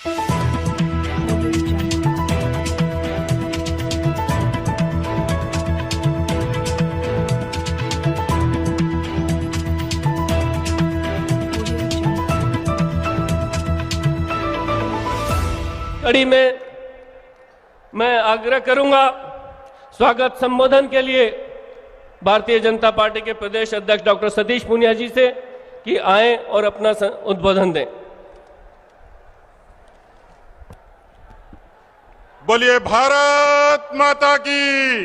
कड़ी में मैं आग्रह करूंगा स्वागत संबोधन के लिए भारतीय जनता पार्टी के प्रदेश अध्यक्ष डॉक्टर सतीश पूनिया जी से कि आएं और अपना उद्बोधन दें। बोलिए भारत माता की,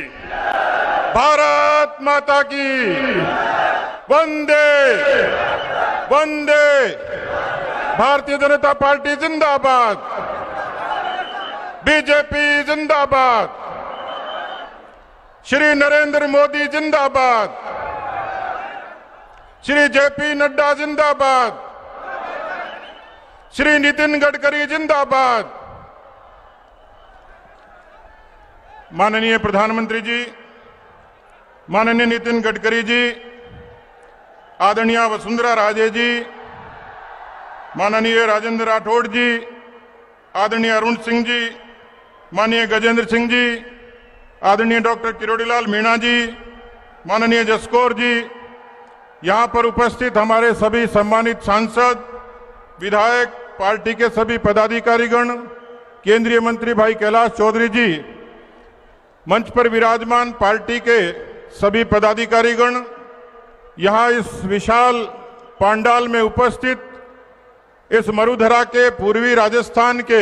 भारत माता की, वंदे वंदे। भारतीय जनता पार्टी जिंदाबाद, बीजेपी जिंदाबाद, श्री नरेंद्र मोदी जिंदाबाद, श्री जेपी नड्डा जिंदाबाद, श्री नितिन गडकरी जिंदाबाद। माननीय प्रधानमंत्री जी, माननीय नितिन गडकरी जी, आदरणीय वसुंधरा राजे जी, माननीय राजेंद्र राठौड़ जी, आदरणीय अरुण सिंह जी, माननीय गजेंद्र सिंह जी, आदरणीय डॉक्टर किरोड़ीलाल मीणा जी, माननीय जसकौर जी, यहां पर उपस्थित हमारे सभी सम्मानित सांसद, विधायक, पार्टी के सभी पदाधिकारीगण, केंद्रीय मंत्री भाई कैलाश चौधरी जी, मंच पर विराजमान पार्टी के सभी पदाधिकारीगण, यहां इस विशाल पांडाल में उपस्थित इस मरुधरा के पूर्वी राजस्थान के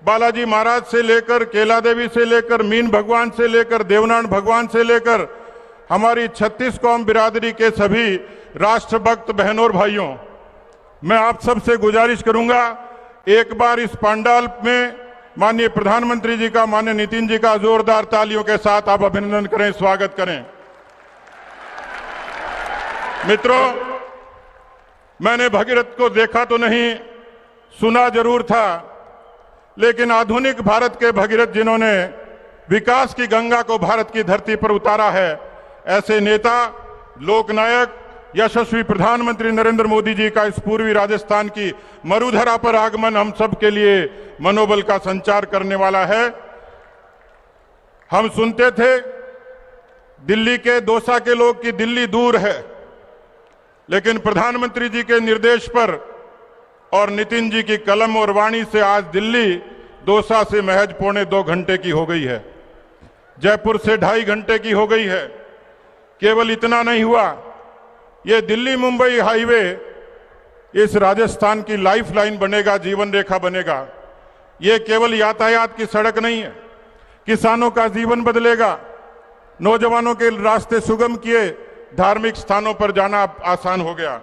बालाजी महाराज से लेकर केला देवी से लेकर मीन भगवान से लेकर देवनान भगवान से लेकर हमारी 36 कौम बिरादरी के सभी राष्ट्रभक्त बहनों और भाइयों, मैं आप सबसे गुजारिश करूंगा एक बार इस पांडाल में माननीय प्रधानमंत्री जी का, माननीय नितिन जी का जोरदार तालियों के साथ आप अभिनंदन करें, स्वागत करें। मित्रों, मैंने भगीरथ को देखा तो नहीं, सुना जरूर था, लेकिन आधुनिक भारत के भगीरथ जिन्होंने विकास की गंगा को भारत की धरती पर उतारा है, ऐसे नेता, लोकनायक, यशस्वी प्रधानमंत्री नरेंद्र मोदी जी का इस पूर्वी राजस्थान की मरुधरा पर आगमन हम सब के लिए मनोबल का संचार करने वाला है। हम सुनते थे दिल्ली के दौसा के लोग कि दिल्ली दूर है, लेकिन प्रधानमंत्री जी के निर्देश पर और नितिन जी की कलम और वाणी से आज दिल्ली दौसा से महज 1.25 घंटे की हो गई है, जयपुर से 2.5 घंटे की हो गई है। केवल इतना नहीं हुआ, ये दिल्ली मुंबई हाईवे इस राजस्थान की लाइफलाइन बनेगा, जीवन रेखा बनेगा। ये केवल यातायात की सड़क नहीं है, किसानों का जीवन बदलेगा, नौजवानों के रास्ते सुगम किए, धार्मिक स्थानों पर जाना आसान हो गया।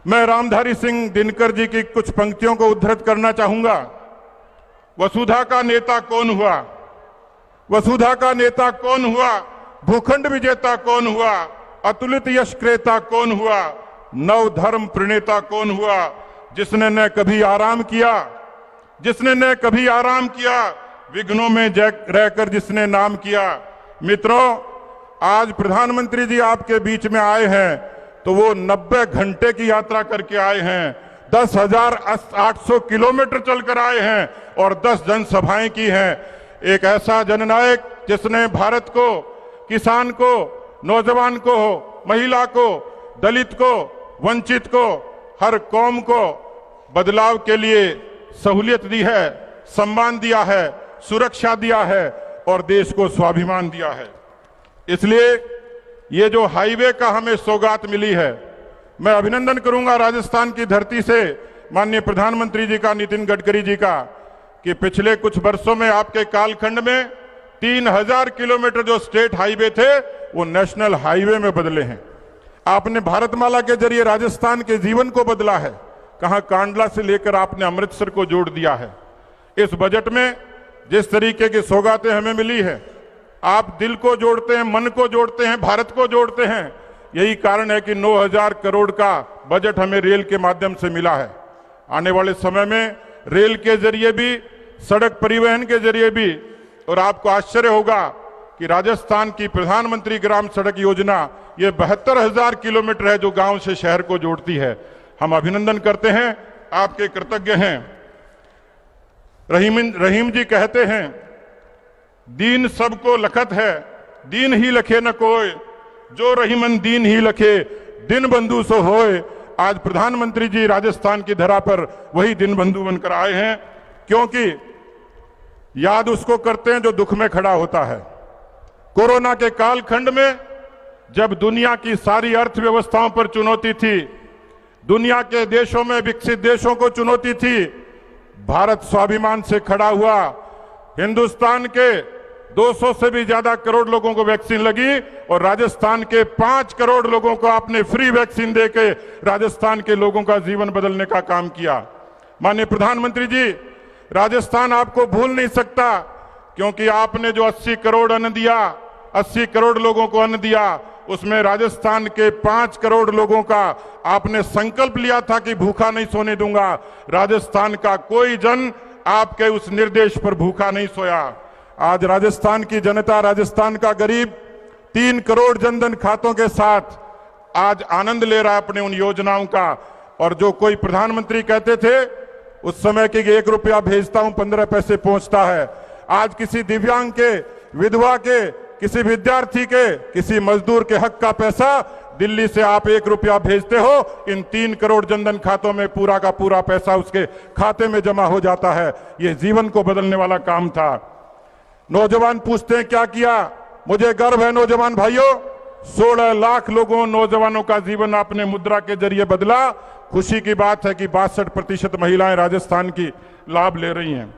मैं रामधारी सिंह दिनकर जी की कुछ पंक्तियों को उद्धृत करना चाहूंगा। वसुधा का नेता कौन हुआ, वसुधा का नेता कौन हुआ, भूखंड विजेता कौन हुआ, अतुलित यश क्रेता कौन हुआ, नव धर्म प्रणेता कौन हुआ, जिसने न कभी आराम किया, जिसने न कभी आराम किया, विघ्नों में रहकर जिसने नाम किया। मित्रों, आज प्रधानमंत्री जी आपके बीच में आए हैं तो वो 90 घंटे की यात्रा करके आए हैं, 10,800 किलोमीटर चलकर आए हैं और 10 जनसभाएं की हैं। एक ऐसा जननायक जिसने भारत को, किसान को, नौजवान को, महिला को, दलित को, वंचित को, हर कौम को बदलाव के लिए सहूलियत दी है, सम्मान दिया है, सुरक्षा दिया है और देश को स्वाभिमान दिया है। इसलिए ये जो हाईवे का हमें सौगात मिली है, मैं अभिनंदन करूंगा राजस्थान की धरती से माननीय प्रधानमंत्री जी का, नितिन गडकरी जी का, कि पिछले कुछ वर्षों में आपके कालखंड में 3000 किलोमीटर जो स्टेट हाईवे थे वो नेशनल हाईवे में बदले हैं। आपने भारतमाला के जरिए राजस्थान के जीवन को बदला है। कहां कांडला से लेकर आपने अमृतसर को जोड़ दिया है। इस बजट में जिस तरीके की सौगातें हमें मिली है, आप दिल को जोड़ते हैं, मन को जोड़ते हैं, भारत को जोड़ते हैं। यही कारण है कि 9000 करोड़ का बजट हमें रेल के माध्यम से मिला है। आने वाले समय में रेल के जरिए भी, सड़क परिवहन के जरिए भी, और आपको आश्चर्य होगा कि राजस्थान की प्रधानमंत्री ग्राम सड़क योजना ये 72,000 किलोमीटर है जो गांव से शहर को जोड़ती है। हम अभिनंदन करते हैं आपके कृतज्ञ हैं। रहीम जी कहते हैं, दीन सबको लखत है, दीन ही लखे न कोय, जो रहीमन दीन ही लखे, दिन बंधु सो होए। आज प्रधानमंत्री जी राजस्थान की धरा पर वही दिन बंधु बनकर आए हैं, क्योंकि याद उसको करते हैं जो दुख में खड़ा होता है। कोरोना के कालखंड में जब दुनिया की सारी अर्थव्यवस्थाओं पर चुनौती थी, दुनिया के देशों में विकसित देशों को चुनौती थी, भारत स्वाभिमान से खड़ा हुआ। हिंदुस्तान के 200 से भी ज्यादा करोड़ लोगों को वैक्सीन लगी और राजस्थान के 5 करोड़ लोगों को आपने फ्री वैक्सीन देके राजस्थान के लोगों का जीवन बदलने का काम किया। माननीय प्रधानमंत्री जी, राजस्थान आपको भूल नहीं सकता, क्योंकि आपने जो 80 करोड़ अन्न दिया, 80 करोड़ लोगों को अन्न दिया, उसमें राजस्थान के 5 करोड़ लोगों का आपने संकल्प लिया था कि भूखा नहीं सोने दूंगा। राजस्थान का कोई जन आपके उस निर्देश पर भूखा नहीं सोया। आज राजस्थान की जनता, राजस्थान का गरीब 3 करोड़ जनधन खातों के साथ आज आनंद ले रहा है अपने उन योजनाओं का। और जो कोई प्रधानमंत्री कहते थे उस समय कि 1 रुपया भेजता हूं 15 पैसे पहुंचता है, आज किसी दिव्यांग के, विधवा के, किसी विद्यार्थी के, किसी मजदूर के हक का पैसा दिल्ली से आप 1 रुपया भेजते हो, इन 3 करोड़ जनधन खातों में पूरा का पूरा पैसा उसके खाते में जमा हो जाता है। यह जीवन को बदलने वाला काम था। नौजवान पूछते हैं क्या किया? मुझे गर्व है नौजवान भाइयों, 16 लाख लोगों, नौजवानों का जीवन आपने मुद्रा के जरिए बदला। खुशी की बात है कि 62% महिलाएं राजस्थान की लाभ ले रही हैं।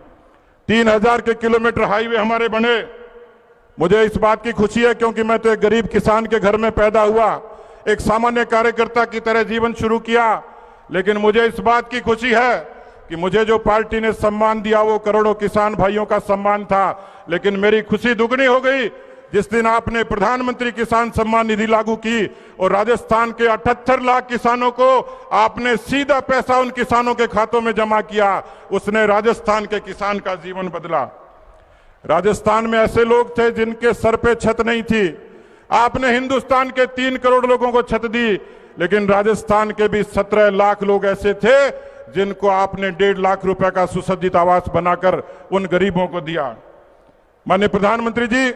3000 के किलोमीटर हाईवे हमारे बने। मुझे इस बात की खुशी है क्योंकि मैं तो एक गरीब किसान के घर में पैदा हुआ, एक सामान्य कार्यकर्ता की तरह जीवन शुरू किया। लेकिन मुझे इस बात की खुशी है कि मुझे जो पार्टी ने सम्मान दिया वो करोड़ों किसान भाइयों का सम्मान था। लेकिन मेरी खुशी दुगनी हो गई जिस दिन आपने प्रधानमंत्री किसान सम्मान निधि लागू की और राजस्थान के 78 लाख किसानों को आपने सीधा पैसा उन किसानों के खातों में जमा किया। उसने राजस्थान के किसान का जीवन बदला। राजस्थान में ऐसे लोग थे जिनके सर पे छत नहीं थी, आपने हिंदुस्तान के 3 करोड़ लोगों को छत दी। लेकिन राजस्थान के भी 17 लाख लोग ऐसे थे जिनको आपने 1.5 लाख रुपए का सुसज्जित आवास बनाकर उन गरीबों को दिया। माननीय प्रधानमंत्री जी,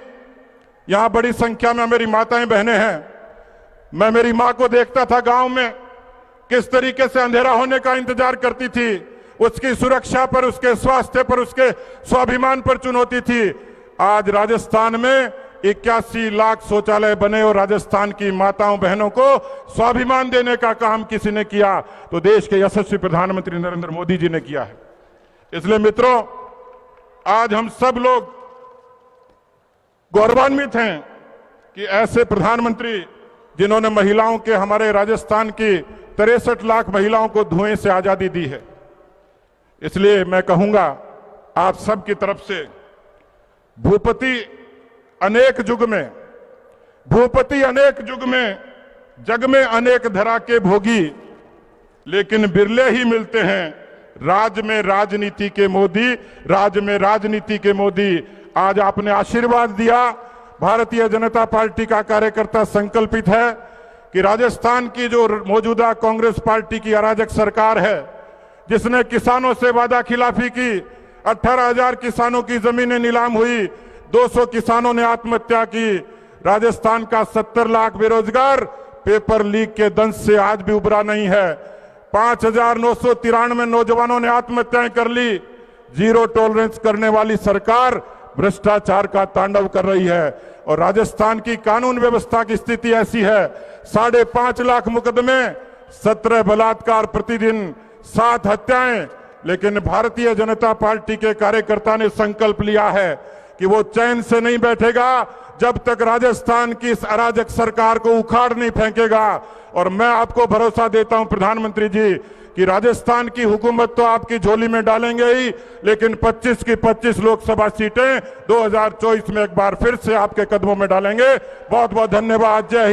यहां बड़ी संख्या में मेरी माताएं बहनें हैं। मैं मेरी मां को देखता था गांव में, किस तरीके से अंधेरा होने का इंतजार करती थी। उसकी सुरक्षा पर, उसके स्वास्थ्य पर, उसके स्वाभिमान पर चुनौती थी। आज राजस्थान में 81 लाख शौचालय बने और राजस्थान की माताओं बहनों को स्वाभिमान देने का काम किसी ने किया तो देश के यशस्वी प्रधानमंत्री नरेंद्र मोदी जी ने किया है। इसलिए मित्रों, आज हम सब लोग गौरवान्वित हैं कि ऐसे प्रधानमंत्री जिन्होंने महिलाओं के, हमारे राजस्थान की 63 लाख महिलाओं को धुएं से आजादी दी है। इसलिए मैं कहूंगा आप सब की तरफ से, भूपति अनेक युग में, भूपति अनेक युग में, जग में अनेक धरा के भोगी, लेकिन बिरले ही मिलते हैं राज में राजनीति के मोदी, राज में राजनीति के मोदी। आज आपने आशीर्वाद दिया। भारतीय जनता पार्टी का कार्यकर्ता संकल्पित है कि राजस्थान की जो मौजूदा कांग्रेस पार्टी की अराजक सरकार है, जिसने किसानों से वादा खिलाफी की, 18,000 किसानों की जमीनें नीलाम हुई, 200 किसानों ने आत्महत्या की, राजस्थान का 70 लाख बेरोजगार पेपर लीक के दंश से आज भी उबरा नहीं है, 5,993 नौजवानों ने आत्महत्याएं कर ली। जीरो टॉलरेंस करने वाली सरकार भ्रष्टाचार का तांडव कर रही है और राजस्थान की कानून व्यवस्था की स्थिति ऐसी है, 5.5 लाख मुकदमे, 17 बलात्कार प्रतिदिन, 7 हत्याएं। लेकिन भारतीय जनता पार्टी के कार्यकर्ता ने संकल्प लिया है कि वो चैन से नहीं बैठेगा जब तक राजस्थान की इस अराजक सरकार को उखाड़ नहीं फेंकेगा। और मैं आपको भरोसा देता हूं प्रधानमंत्री जी कि राजस्थान की हुकूमत तो आपकी झोली में डालेंगे ही, लेकिन 25 की 25 लोकसभा सीटें 2024 में एक बार फिर से आपके कदमों में डालेंगे। बहुत बहुत धन्यवाद। जय हिंद।